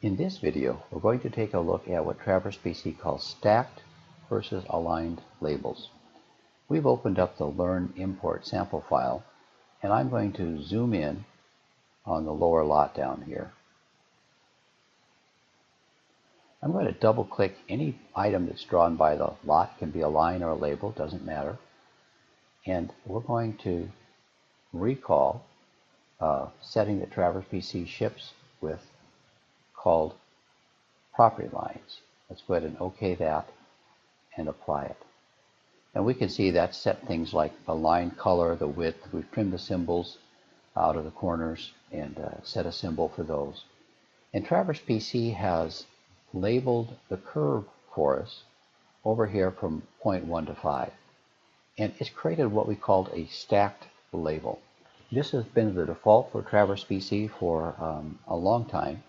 In this video, we're going to take a look at what Traverse PC calls stacked versus aligned labels. We've opened up the Learn Import sample file, and I'm going to zoom in on the lower lot down here. I'm going to double click any item that's drawn by the lot. It can be a line or a label, doesn't matter. And we're going to recall a setting that Traverse PC ships with called property lines. Let's go ahead and OK that and apply it. And we can see that set things like the line color, the width. We've trimmed the symbols out of the corners and set a symbol for those. And Traverse PC has labeled the curve for us over here from point 1 to 5. And it's created what we called a stacked label. This has been the default for Traverse PC for a long time.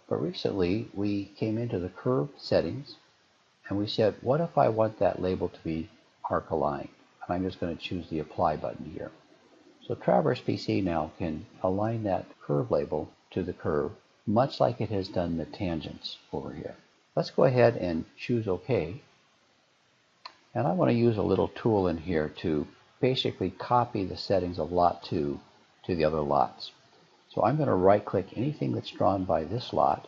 But recently we came into the curve settings and we said, what if I want that label to be arc aligned? And I'm just going to choose the apply button here. So Traverse PC now can align that curve label to the curve, much like it has done the tangents over here. Let's go ahead and choose OK. And I want to use a little tool in here to basically copy the settings of lot 2 to the other lots. So I'm going to right click anything that's drawn by this lot,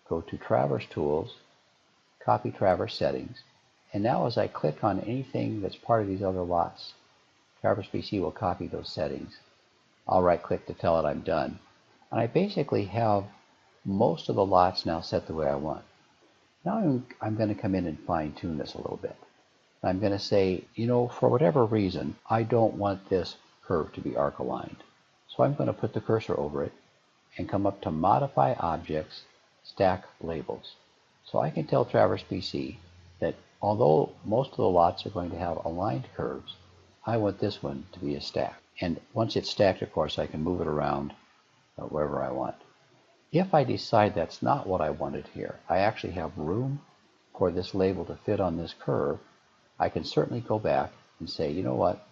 go to Traverse Tools, copy Traverse Settings, and now as I click on anything that's part of these other lots, Traverse PC will copy those settings. I'll right click to tell it I'm done. And I basically have most of the lots now set the way I want. Now I'm going to come in and fine tune this a little bit. I'm going to say, for whatever reason, I don't want this curve to be arc aligned. So I'm going to put the cursor over it and come up to Modify Objects, Stack Labels. So I can tell Traverse PC that although most of the lots are going to have aligned curves, I want this one to be a stack. And once it's stacked, of course, I can move it around wherever I want. If I decide that's not what I wanted here, I actually have room for this label to fit on this curve, I can certainly go back and say, you know what?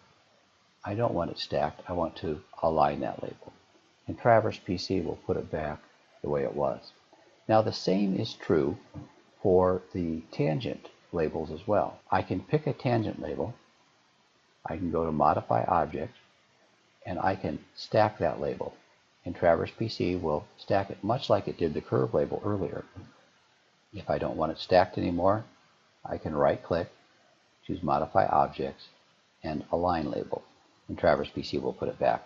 I don't want it stacked. I want to align that label. And Traverse PC will put it back the way it was. Now the same is true for the tangent labels as well. I can pick a tangent label. I can go to Modify Object, and I can stack that label. And Traverse PC will stack it much like it did the curve label earlier. If I don't want it stacked anymore, I can right-click, choose Modify Objects, and Align Label. And Traverse PC will put it back.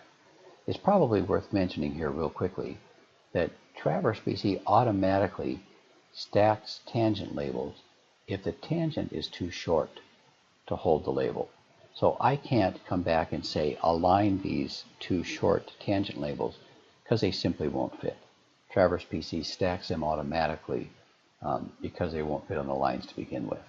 It's probably worth mentioning here real quickly that Traverse PC automatically stacks tangent labels if the tangent is too short to hold the label. So I can't come back and say align these two short tangent labels because they simply won't fit. Traverse PC stacks them automatically because they won't fit on the lines to begin with.